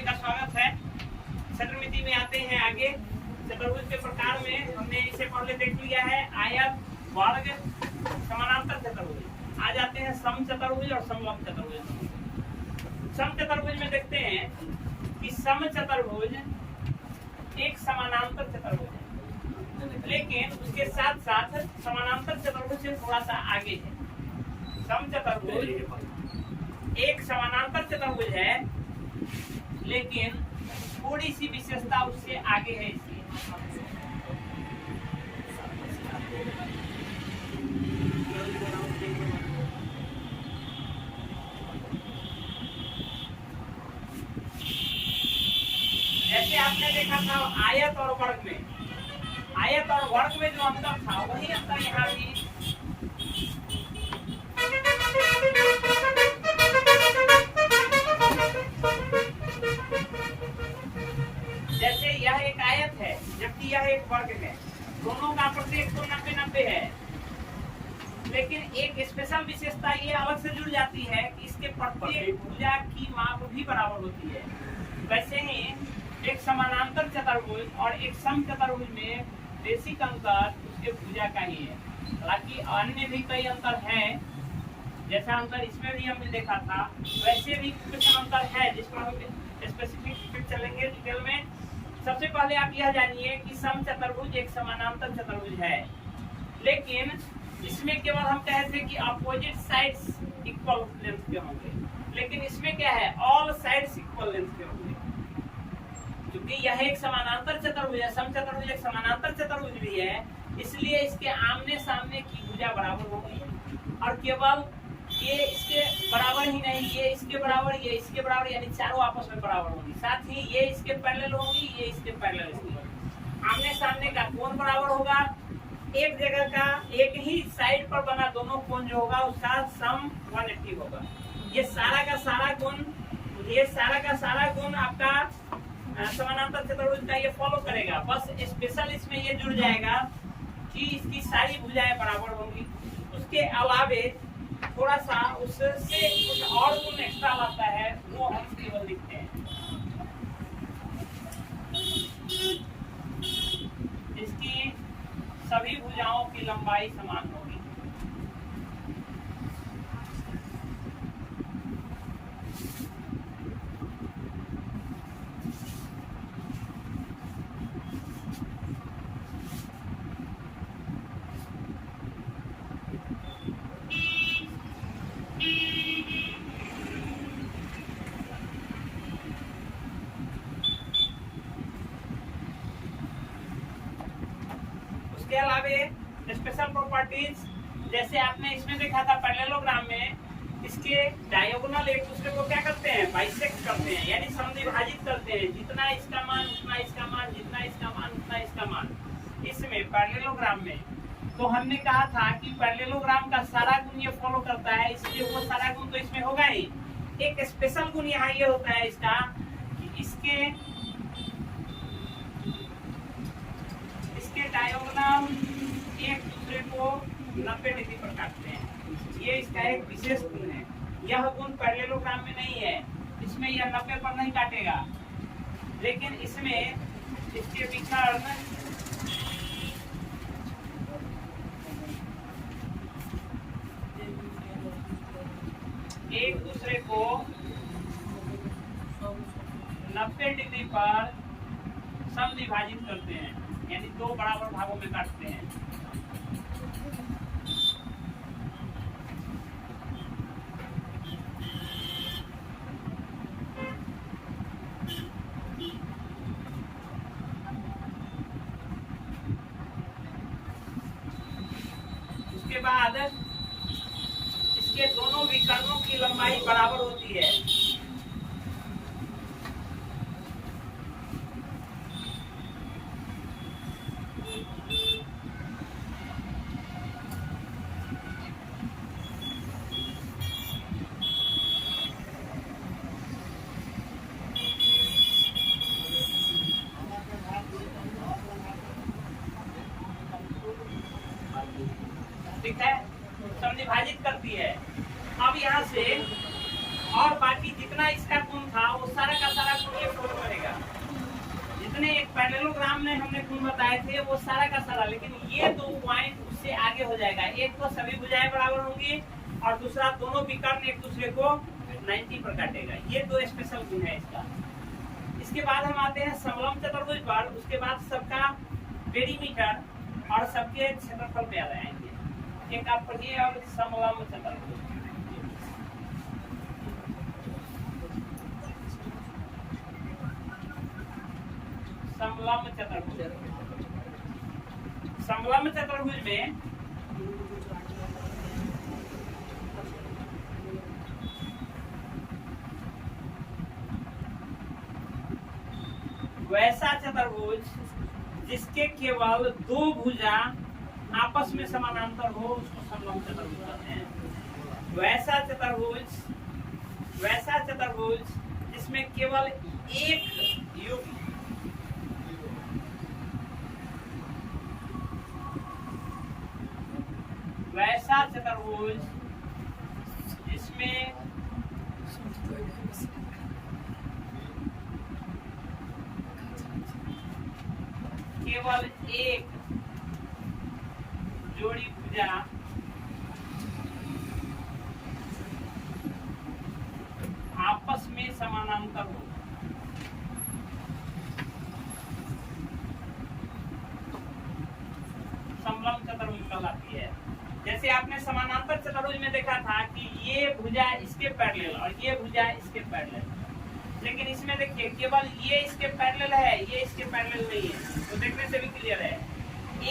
सभी का स्वागत है। चतुर्मिति में आते हैं आगे। चतुर्भुज के प्रकार में हमने इसे पहले देख लिया है, आयत, वर्ग, समानांतर चतुर्भुज। आ जाते हैं सम चतुर्भुज और समलंब चतुर्भुज। सम चतुर्भुज में देखते हैं कि सम चतुर्भुज एक समानांतर चतुर्भुज है, लेकिन उसके साथ साथ समानांतर चतुर्भुज से थोड़ा सा आगे है। सम चतुर्भुज एक समानांतर चतुर्भुज है, लेकिन थोड़ी सी विशेषता उससे आगे है। इसलिए जैसे आपने देखा था आयत और वर्ग में, आयत और वर्ग में जो अंतर था वही अंतर यहाँ भी। जैसे यह एक आयत है जबकि यह एक वर्ग है, दोनों का प्रत्येक 90-90 है, लेकिन एक स्पेशल विशेषता ये अलग से जुड़ जाती है कि इसके प्रत्येक भुजा की माप भी बराबर होती है। वैसे ही एक समानांतर चतुर्भुज और एक सम चतुर्भुज में बेसिक अंतर उसके भुजा का ही है। हालांकि अन्य भी कई अंतर है, जैसा अंतर इसमें भी हमने देखा था वैसे भी कुछ अंतर है जिस पर हम स्पेसिफिक चलेंगे डिटेल में। सबसे पहले आप यह जानिए कि सम चतुर्भुज एक समानांतर चतुर्भुज है, लेकिन इसमें केवल हम कहे थे कि अपोजिट साइड्स इक्वल लेंथ के होंगे, लेकिन इसमें क्या है, ऑल साइड्स इक्वल लेंथ के होंगे। क्योंकि यह एक समानांतर चतुर्भुज है, सम चतुर्भुज एक समानांतर चतुर्भुज भी है, इसलिए इसके आमने सामने की भुजा बराबर होगी। और केवल ये इसके बराबर ही नहीं, ये इसके बराबर, ये इसके बराबर, यानी चारों आपस में बराबर होंगी। साथ ही ये इसके पैरेलल होंगी, ये इसके पैरेलल होंगी। आमने सामने का कोण बराबर होगा। एक जगह का एक ही साइड पर बना दोनों कोण जो होगा उसका सम 180 होगा। ये सारा का सारा कोण, ये सारा का सारा कोण आपका समानांतर चतुर्भुज का ये फॉलो करेगा। बस स्पेशल इसमें ये जुड़ जाएगा कि इसकी सारी भुजाएं बराबर होंगी। उसके अलावे थोड़ा सा उससे कुछ और गुण एक्स्ट्रा आता है, वो हम केवल लिखते हैं। इसकी सभी भुजाओं की लंबाई समान होगी। इसके अलावे स्पेशल प्रॉपर्टीज, जैसे आपने इसमें देखा था पैरेललोग्राम में, इसके डायगोनल एक दूसरे को क्या करते हैं, बाइसेक्ट करते हैं, यानी समद्विभाजित करते हैं। जितना इसका मान उतना इसका मान, जितना इसका मान उतना इसका मान। इसमें पैरेललोग्राम में तो हमने कहा था कि पैरेललोग्राम का सारा गुण ये फॉलो करता है, इसलिए वो सारा गुण तो इसमें होगा ही। एक स्पेशल गुण यहाँ ये होता है इसका कि इसके डायगोनल एक दूसरे को 90 डिग्री पर काटते हैं। ये इसका एक विशेष गुण है। यह गुण पैरेललोग्राम में नहीं है, इसमें यह 90 पर नहीं काटेगा, लेकिन इसमें इसके विकर्ण एक दूसरे को 90 डिग्री पर समद्विभाजित करते हैं, यानी दो बराबर भागों में काटते हैं। उसके बाद इसके दोनों विकर्णों की लंबाई बराबर होती है। ठीक है, समद्विभाजित करती है। अब यहाँ से और बाकी जितना इसका गुण था वो सारा का सारा गुण लगाए थे वो सारा का सारा, लेकिन ये 2 पॉइंट उससे आगे हो जाएगा। एक तो सभी भुजाएं बराबर होंगी और दूसरा दोनों विकर्ण एक दूसरे को 90 पर काटेगा। ये 2 स्पेशल गुण है इसका। इसके बाद हम आते हैं समलंब चतुर्भुज पर। उसके बाद सबका पेरीमीटर और सबके क्षेत्रफल पे आ जाएंगे। एक आप पढ़िए और समलंब चतुर्भुज। समलंब चतुर्भुज, समलंब चतुर्भुज में वैसा चतुर्भुज जिसके केवल 2 भुजा आपस में समानांतर हो उसको समलंब चतुर्भुज कहते हैं। वैसा चतुर्भुज जिसमें केवल एक युग्म वैसा चतुर्भुज जिसमें केवल एक जोड़ी भुजा आपस में समानांतर हो। समलंब चतुर्भुज कहलाती है। जैसे आपने समानांतर चतुर्भुज में देखा था कि ये भुजा इसके पैरेलल और ये भुजा इसके पैरेलल, लेकिन इसमें देखिए केवल ये इसके पैरेलल है, ये इसके पैरेलल नहीं है। तो देखने से भी क्लियर है,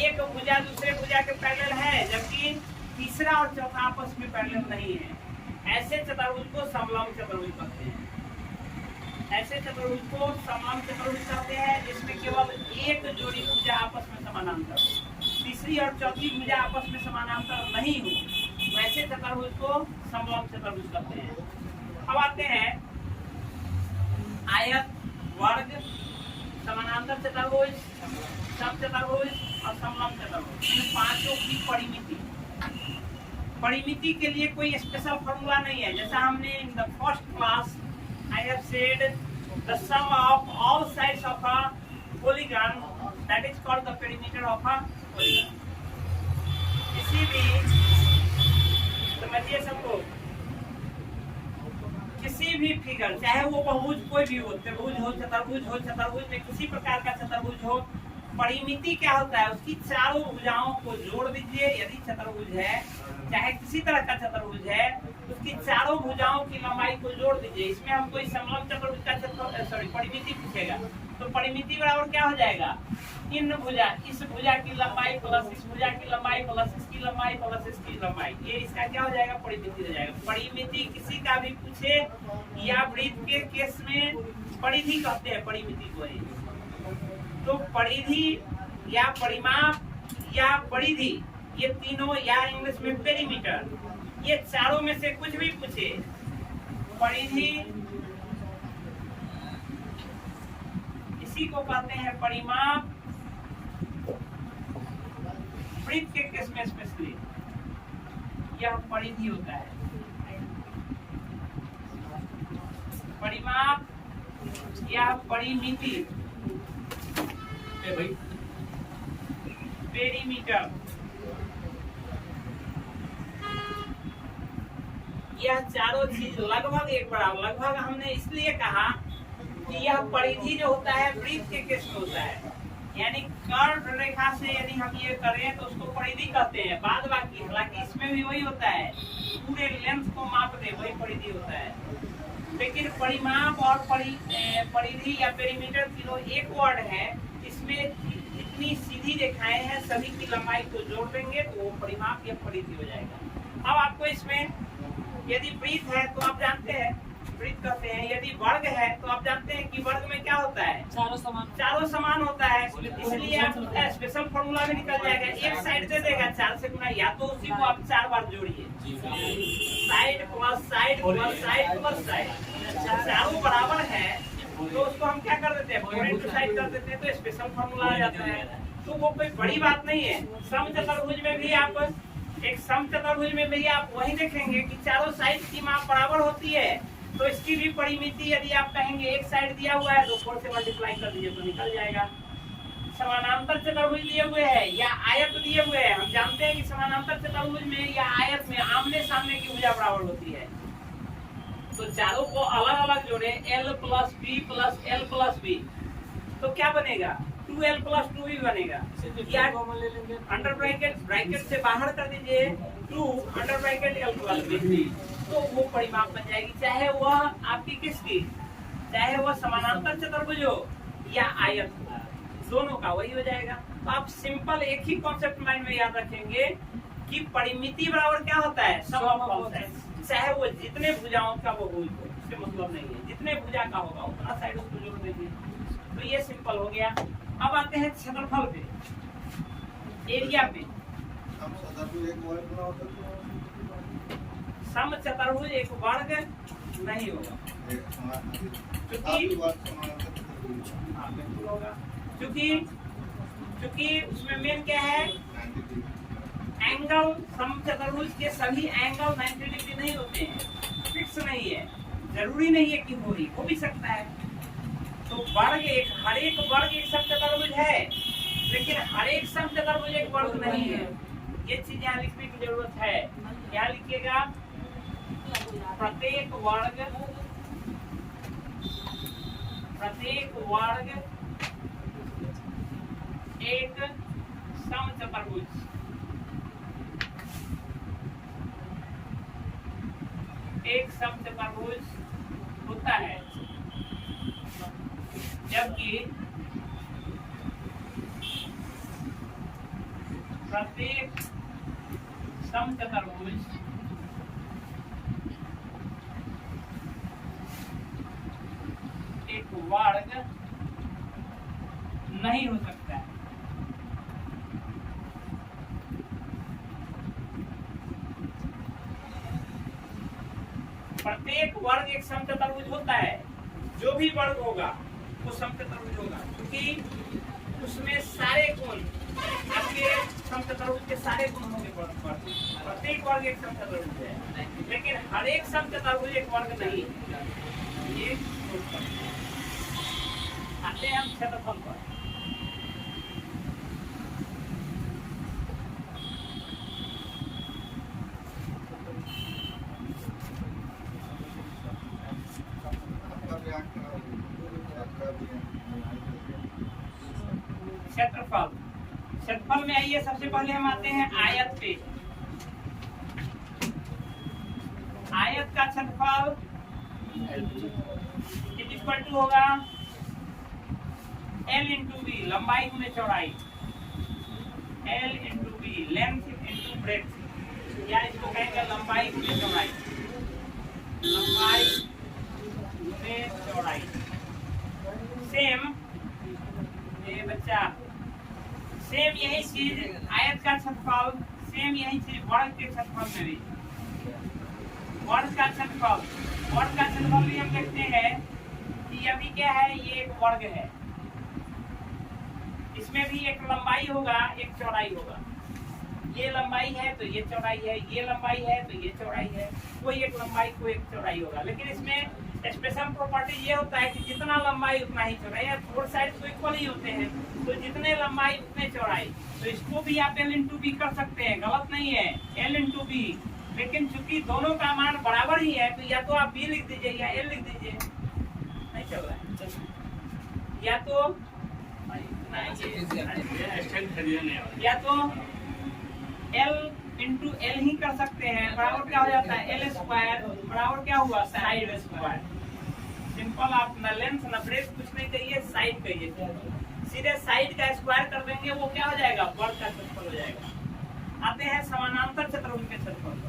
एक भुजा दूसरे भुजा के पैरेलल है जबकि तीसरा और चौथा आपस में पैरेलल नहीं है। ऐसे चतुर्भुज को समलंब चतुर्भुज कहते हैं। ऐसे चतुर्भुज को समलंब चतुर्भुज कहते हैं जिसमें केवल एक जोड़ी भुजा आपस में समानांतर हो, तीसरी और चौथी भुजा आपस में समानांतर नहीं हो। वैसे चतुर्भुज को समलंब चतुर्भुज कहते हैं। अब आते हैं आयत, वर्ग, समानांतर चतुर्भुज, समचतुर्भुज और समलंब चतुर्भुज। इन पांचों की परिमिति के लिए कोई स्पेशल फॉर्मूला नहीं है। जैसा हमने in the first class I have said the sum of all sides of a polygon that is called the perimeter of a polygon। किसी भी समझिए सबको, किसी भी फिगर चाहे वो बहुभुज कोई भी हो, त्रिभुज हो, चतुर्भुज में किसी प्रकार का चतुर्भुज हो, परिमिति क्या होता है उसकी चारों भुजाओं को जोड़ दीजिए। यदि चतुर्भुज है चाहे किसी तरह का चतुर्भुज है उसकी चारों भुजाओं की लंबाई को जोड़ दीजिए। इसमें हम कोई समलंब चतुर्भुज का परिमिति पूछेगा तो परिमिति बराबर क्या हो जाएगा, इन भुजा, इस भुजा की लंबाई प्लस इस भुजा की लंबाई प्लस इसकी लंबाई प्लस इसकी लंबाई, ये इसका क्या हो जाएगा, परिमिति हो जाएगा। परिमिति किसी का भी पूछे या वृत्त के केस में परिधि कहते हैं परिमिति को। तो परिधि या परिमाप या परिधि, ये तीनों या इंग्लिश में पेरीमीटर, ये चारों में से कुछ भी पूछे, परिधि इसी को कहते हैं परिमाप। वृत्त के केस में स्पेशली यह परिधि होता है। परिमाप या परिमिति, पेरीमीटर, यह चारों चीज लगभग एक बराबर। लगभग हमने इसलिए कहा कि यह परिधि जो होता है वृत्त के केस में होता है, यानी कर्व रेखा से यदि हम ये करें तो उसको परिधि कहते हैं। बाद बाकी हालांकि इसमें भी वही होता है, पूरे लेंथ को माप दे वही परिधि होता है। लेकिन परिमाप और परिधि या पेरीमीटर तीनों एक वर्ड है। इसमें जितनी सीधी रेखाएं हैं सभी की लंबाई को जोड़ देंगे तो वो परिमाप या परिधि हो जाएगा। अब आपको इसमें यदि वृत्त है तो आप जानते हैं वृत्त कहते हैं, यदि वर्ग है तो आप जानते हैं कि वर्ग में क्या होता है, चारों समान होता है। इसलिए आप स्पेशल फॉर्मूला में निकल जाएगा, एक साइड दे देगा 4 से गुना, या तो उसी को आप 4 बार जोड़िए, side plus side plus side plus side, चारों बराबर है तो उसको हम क्या कर देते हैं, पॉइंट टू साइड कर देते हैं, तो स्पेशल फॉर्मूला आ जाता है। तो वो कोई बड़ी बात नहीं है। समचतुर्भुज में भी आप समचतुर्भुज में भी आप वही देखेंगे कि चारों साइड की माप बराबर होती है। तो इसकी भी परिमिति यदि आप कहेंगे एक साइड दिया हुआ है तो 4 से मल्टीप्लाई कर दीजिए तो निकल जाएगा। समानांतर चतुर्भुज दिए हुए हैं या आयत दिए हुए हैं, हम जानते हैं कि समानांतर चतुर्भुज में या आयत में आमने सामने की भुजा बराबर होती है। तो चारों को अलग अलग जोड़े l plus b plus l plus b, तो क्या बनेगा 2l प्लस 2b बनेगा। या अंडर ब्रैकेट से बाहर कर दीजिए 2 under bracket l plus b, तो वो परिमाप बन जाएगी, चाहे वह आपकी किसकी, चाहे वह समानांतर चतुर्भुज हो या आयत हो, दोनों का वही हो जाएगा। तो आप सिंपल एक ही कॉन्सेप्ट माइंड में याद रखेंगे कि परिमिति बराबर क्या होता है, सम ऑफ ऑल साइड्स, चाहे वो जितने भुजाओं का वो हो, उससे मतलब नहीं है, जितने भुजा का होगा उतना साइड उसको जोड़ देंगे। तो ये सिंपल हो गया। अब आते हैं क्षेत्रफल पे, एरिया पे। सम चतुर्भुज एक वर्ग नहीं होगा, क्योंकि उसमें मेन क्या है, एंगल सम चतुर्भुज के सभी एंगल 90 डिग्री नहीं होते हैं, फिक्स नहीं है, जरूरी नहीं है कि हो भी सकता है। तो वर्ग एक, हर एक वर्ग एक सम चतुर्भुज है, लेकिन हर एक सम चतुर्भुज एक वर्ग नहीं है। ये चीज यहाँ लिखने की जरूरत है। क्या लिखिएगा, प्रत्येक वर्ग एक सम चतुर्भुज, एक सम चतुर्भुज होता है, जबकि प्रत्येक सम चतुर्भुज एक वर्ग नहीं हो सकता है। प्रत्येक वर्ग एक सम चतुर्भुज होता है, जो भी वर्ग होगा वो सम चतुर्भुज होगा, क्योंकि उसमें सारे कोण आपके सम चतुर्भुज के सारे कोण होंगे। प्रत्येक वर्ग एक सम चतुर्भुज है, लेकिन हर एक सम चतुर्भुज एक वर्ग नहीं है। ये आते हैं हम क्षेत्रफल पर। क्षेत्रफल में आइए, सबसे पहले हम आते हैं आयत पे। आयत का क्षेत्रफल इक्वल टू होगा L इंटू बी, लंबाई गुने चौड़ाई, L into b, length into breadth, या इसको कहेंगे लंबाई गुने चौड़ाई, लंबाई गुने चौड़ाई। सेम ये बच्चा, सेम यही चीज आयत का क्षेत्रफल, सेम यही चीज वर्ग के क्षेत्रफल में भी, वर्ग का क्षेत्रफल भी हम देखते हैं कि अभी क्या है, ये एक वर्ग है, इसमें भी एक लंबाई होगा एक चौड़ाई होगा। ये लंबाई है तो ये चौड़ाई है, ये लंबाई है तो ये चौड़ाई है, कोई एक लंबाई कोई एक चौड़ाई होगा। लेकिन इसमें स्पेशल प्रॉपर्टी ये होता है कि जितना लंबाई उतना ही चौड़ाई, फोर साइड तो इक्वल ही होते हैं, तो जितने लंबाई उतने चौड़ाई। तो इसको भी आप L इंटू बी कर सकते हैं, गलत नहीं है, L इंटू बी, लेकिन चूंकि दोनों का मान बराबर ही है तो या तो आप B लिख दीजिए या L लिख दीजिए, नहीं चल रहा है, या तो L इंटू L ही कर सकते हैं, बराबर क्या हो जाता है L स्क्वायर, बराबर क्या हुआ साइड स्क्वायर। सिंपल, आप न लेंथ न ब्रेड्थ कुछ नहीं कहिए, साइड कहिए, सीधे साइड का स्क्वायर कर देंगे, वो क्या हो जाएगा वर्ग का क्षेत्रफल हो जाएगा। आते हैं समानांतर चतुर्भुज के क्षेत्रफल पर।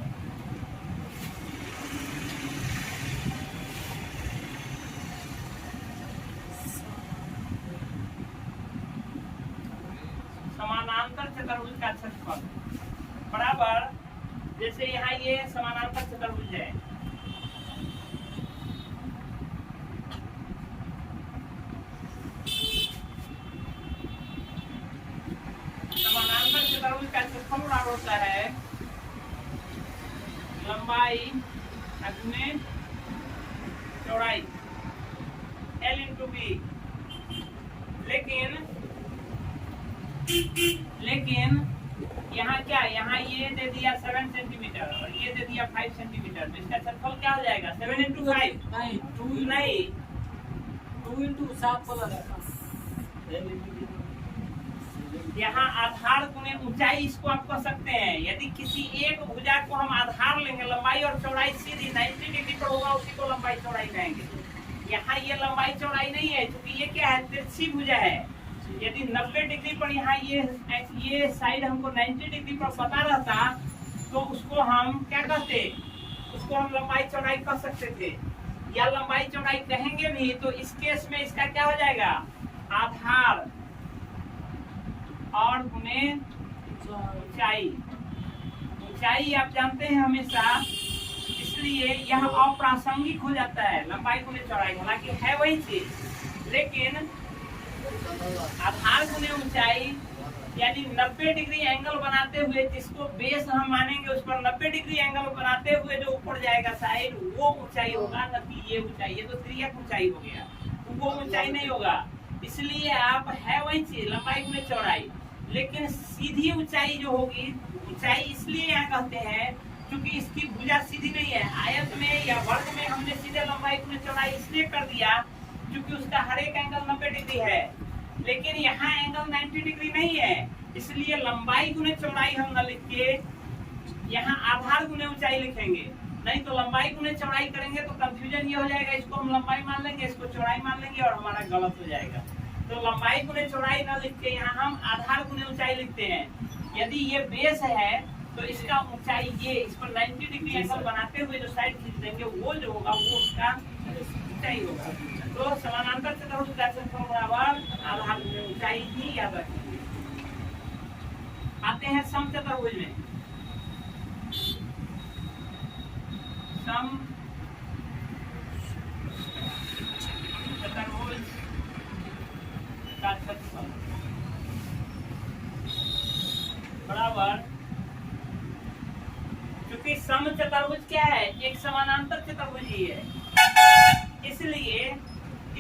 समानांतर चतुर्भुज का क्षेत्रफल बराबर, जैसे यहाँ ये समानांतर चतुर्भुज है, समानांतर चतुर्भुज का क्षेत्रफल बराबर होता है लंबाई गुने चौड़ाई L इंटू बी। लेकिन लेकिन यहाँ क्या, यहाँ ये दे दिया 7 सेंटीमीटर और ये दे दिया 5 सेंटीमीटर, तो इसका क्षेत्रफल क्या हो जाएगा? 7 into 5 नहीं, 2 नहीं, 2 into 7 प्लस यहाँ आधार गुणे ऊंचाई इसको आप कह सकते हैं। यदि किसी एक भुजा को हम आधार लेंगे, लंबाई और चौड़ाई सीधी 90 डिग्री पर होगा, उसी को लंबाई चौड़ाई कहेंगे। यहाँ ये लंबाई चौड़ाई नहीं है, क्योंकि ये क्या है, तिरछी भुजा है। यदि 90 डिग्री पर यहाँ ये साइड हमको 90 डिग्री पर पता रहता तो उसको हम क्या कहते, उसको हम लंबाई चौड़ाई कह सकते थे, या लंबाई चौड़ाई कहेंगे भी तो इस केस में इसका क्या हो जाएगा, आधार और गुणे ऊंचाई। ऊंचाई आप जानते हैं हमेशा, इसलिए यह अप्रासंगिक हो जाता है लंबाई गुणे चौड़ाई, हालांकि है वही चीज, लेकिन आधार गुणे ऊंचाई यानी 90 डिग्री एंगल बनाते हुए, जिसको बेस हम मानेंगे, उस पर 90 डिग्री एंगल बनाते हुए जो ऊपर जाएगा साइड, वो ऊंचाई होगा, न कि ये ऊंचाई। ये तो त्रियक ऊंचाई हो गया, वो ऊंचाई नहीं होगा। इसलिए आप है वही चीज लंबाई गुणे चौड़ाई, लेकिन सीधी ऊंचाई जो होगी, ऊंचाई इसलिए यहाँ कहते हैं क्योंकि इसकी भुजा सीधी नहीं है। आयत में या वर्ग में हमने सीधे लंबाई गुणे चौड़ाई इसलिए कर दिया क्योंकि उसका हर एक एंगल 90 डिग्री है, लेकिन यहाँ एंगल 90 डिग्री नहीं है, इसलिए लंबाई गुणे चौड़ाई हम न लिख के यहाँ आधार गुणे ऊंचाई लिखेंगे। नहीं तो लंबाई गुणे चौड़ाई करेंगे तो कंफ्यूजन ये हो जाएगा, इसको हम लंबाई मान लेंगे, इसको चौड़ाई मान लेंगे और हमारा गलत हो जाएगा। तो लंबाई गुणे चौड़ाई न लिख के यहाँ हम आधार गुणे ऊंचाई लिखते हैं। यदि ये बेस है तो इसका ऊंचाई ये, इस पर 90 डिग्री एंगल बनाते हुए जो साइड खींच देंगे वो जो होगा वो उसका ऊंचाई होगा। तो समानांतर चतुर्भुज का क्षेत्रफल बराबर आधार गुणे ऊंचाई ही याद रखेंगे। आते हैं समचतुर्भुज में। समचतुर्भुज का क्षेत्रफल बराबर, क्योंकि समचतुर्भुज क्या है, एक समानांतर चतुर्भुज ही है, इसलिए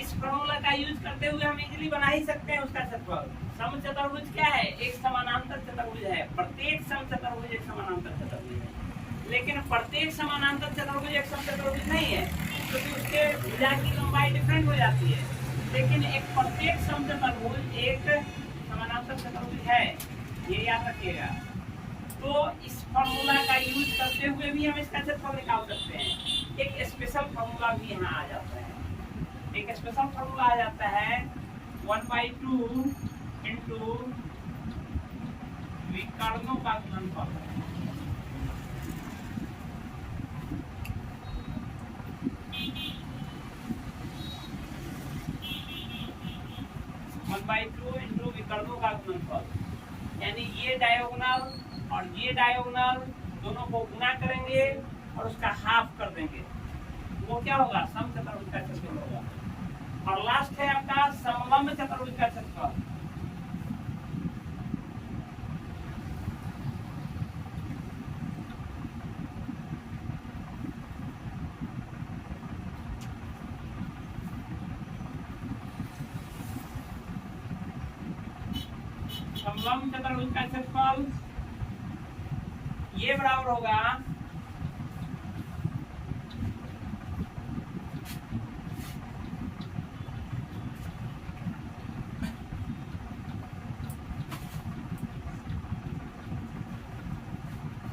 इस फॉर्मूला का यूज करते हुए हम इजीली बना ही सकते हैं उसका क्षेत्रफल। समचतुर्भुज क्या है, एक समानांतर चतुर्भुज है। प्रत्येक समचतुर्भुज एक समानांतर चतुर्भुज है, लेकिन प्रत्येक समानांतर चतुर्भुज एक समचतुर्भुज नहीं है, क्योंकि उसके भुजा की लंबाई डिफरेंट हो जाती है। लेकिन एक प्रत्येक समचतुर्भुज एक समानांतर चतुर्भुज है, ये याद रखिएगा। तो इस फॉर्मूला का यूज करते हुए भी हम इसका क्षेत्रफल निकाल सकते हैं। एक स्पेशल फॉर्मूला भी यहाँ आ जाता है, एक स्पेशल फॉर्मूला आ जाता है 1/2 इंटू विकर्णों का गुणनफल। विकर्णों का गुणनफल, यानी ये डायगोनल और ये डायगोनल दोनों को गुना करेंगे और उसका हाफ कर देंगे, वो क्या होगा, समचतुर्भुज का क्षेत्रफल होगा। और लास्ट है आपका समलंब चतुर्भुज का क्षेत्रफल। समलंब चतुर्भुज का क्षेत्रफल ये बराबर होगा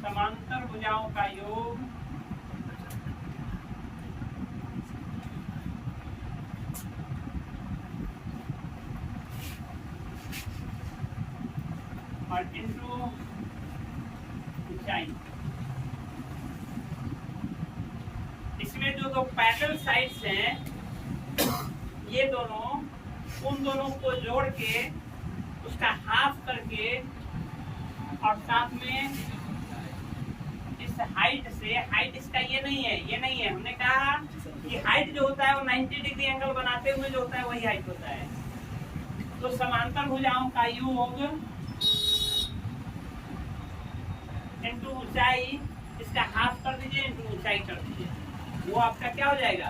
समांतर भुजाओं का योग और इंटू ऊंचाई। इसमें जो दो पैरेलल साइड्स हैं, ये दोनों, उन दोनों को जोड़ के उसका हाफ करके और साथ में इस हाइट से, हाइट इसका ये नहीं है, ये नहीं है, हमने कहा कि हाइट जो होता है वो 90 डिग्री एंगल बनाते हुए जो होता है वही हाइट होता है। तो समांतर भुजाओं का योग इंटू ऊंचाई, इसका हाफ कर दीजिए, इंटू ऊंचाई कर दीजिए, वो आपका क्या हो जाएगा,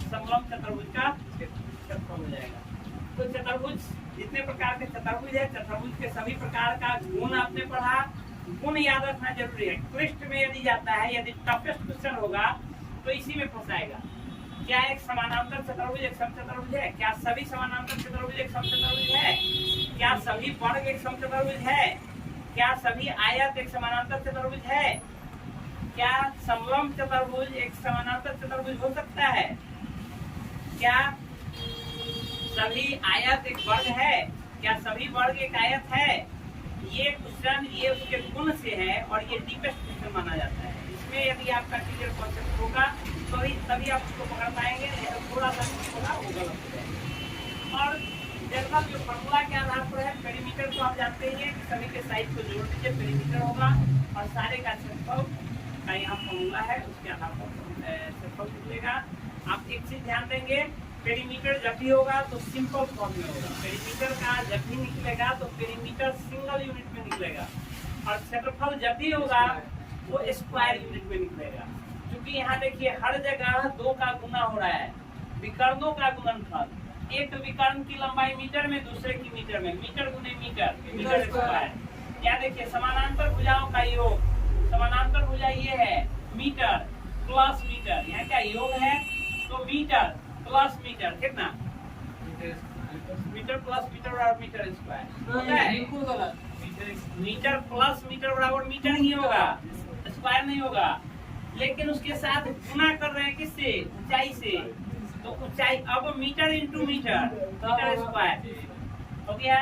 समलंब चतुर्भुज का क्षेत्रफल हो जाएगा। तो चतुर्भुज जितने प्रकार के चतुर्भुज है, चतुर्भुज के सभी प्रकार का गुण आपने पढ़ा। गुण याद रखना जरूरी है। क्लिष्ट में यदि जाता है, यदि टफेस्ट क्वेश्चन होगा तो इसी में फंसाएगा। क्या एक समानांतर चतुर्भुज एक समचतुर्भुज है? क्या सभी समानांतर चतुर्भुज एक समचतुर्भुज है? क्या सभी वर्ग एक समचतुर्भुज है? क्या सभी आयत एक समानांतर चतुर्भुज है? क्या समलंब चतुर्भुज एक समानांतर चतुर्भुज हो सकता है? क्या सभी आयत एक वर्ग है? क्या सभी वर्ग एक आयत है? ये क्वेश्चन ये उसके गुण से है और ये डीपेस्ट क्वेश्चन माना जाता है। इसमें यदि आपका क्लियर कॉन्सेप्ट होगा तो तभी आप उसको पकड़ पाएंगे, नहीं तो थोड़ा सा होगा वो गलत हो जाएगा। और जनरल जो फॉर्मूला के आधार पर है, पेरीमीटर तो आप जानते ही हैं कि सभी के साइड को जोड़ दीजिए, पेरीमीटर होगा और सारे का क्षेत्रफल का यहाँ फॉर्मूला है, उसके आधार पर क्षेत्रफल निकलेगा। आप एक चीज ध्यान देंगे, पेरीमीटर जब भी होगा तो सिंपल फॉर्म में होगा। पेरीमीटर का जब भी निकलेगा तो पेरीमीटर सिंगल यूनिट में निकलेगा और क्षेत्रफल जब भी होगा वो स्क्वायर यूनिट में निकलेगा। क्योंकि यहाँ देखिए हर जगह दो का गुना हो रहा है, विकर्णों का गुणनफल। एक विकर्ण की लंबाई मीटर में, दूसरे की मीटर में, मीटर गुने मीटर, मीटर स्क्वायर। या देखिए समानांतर भुजाओं का योग, समानांतर भुजा ये है मीटर प्लस मीटर, यहाँ क्या योग है तो मीटर प्लस मीटर कितना, मीटर प्लस मीटर बराबर मीटर स्क्वायर होता है। बिल्कुल गलत। मीटर प्लस मीटर बराबर मीटर ही होगा, स्क्वायर नहीं होगा। लेकिन उसके साथ गुना कर रहे हैं किससे, ऊंचाई से, तो ऊंचाई अब metre into metre, metre square हो गया।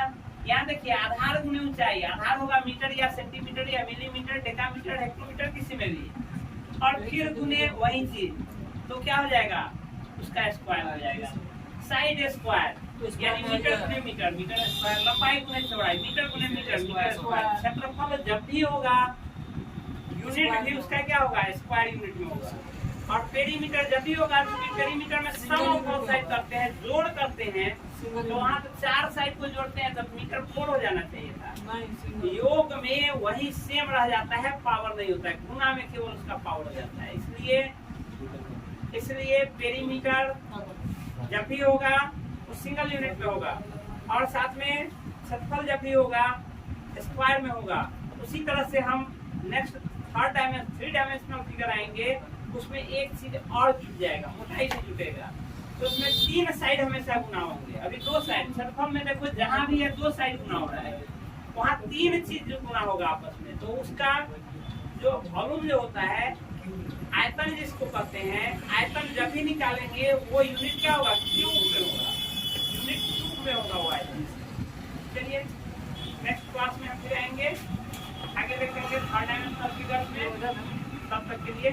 यहाँ देखिए आधार गुने ऊंचाई, आधार होगा मीटर या सेंटीमीटर या मिलीमीटर, डेकामीटर, हेक्टोमीटर किसी में भी, और फिर गुने वही चीज, तो क्या हो जाएगा उसका स्क्वायर हो जाएगा। साइड स्क्वायर यानी मीटर गुने मीटर, मीटर स्क्वायर, लंबाई गुने चौड़ाई, मीटर गुने मीटर, मीटर स्क्वायर। क्षेत्रफल जब भी होगा यूनिट भी उसका क्या होगा, स्क्वायर यूनिट में होगा। और पेरीमीटर जब भी होगा, क्योंकि पेरीमीटर में सम ऑफ बोथ साइड करते हैं, जोड़ करते हैं, तो वहाँ तो चार साइड को जोड़ते हैं, तब मीटर 4 हो जाना चाहिए था। योग में वही सेम रह जाता है, पावर नहीं होता है, गुना में केवल उसका पावर हो जाता है। इसलिए पेरीमीटर जब भी होगा वो सिंगल यूनिट में होगा और साथ में क्षेत्रफल जब भी होगा स्क्वायर में होगा। उसी तरह से हम नेक्स्ट थ्री डायमेंशनल फिगर आएंगे, उसमें एक चीज और जुट जाएगा, मोटाई से जुटेगा, तो उसमें 3 साइड हमेशा गुना होंगे। अभी 2 साइड, क्षेत्रफल में देखो जहां भी है 2 साइड गुना हो रहा है, वहाँ 3 चीज गुना होगा आपस में। तो उसका जो वॉल्यूम जो होता है, आयतन जिसको कहते हैं, आयतन जब भी निकालेंगे वो यूनिट क्या होगा, क्यूब में होगा, यूनिट क्यूब में होगा वो आयतन। चलिए नेक्स्ट क्लास में हम फिर आएंगे, आगे देखेंगे थर्ड डायमेंशनल फिगर्स में। तब तक के लिए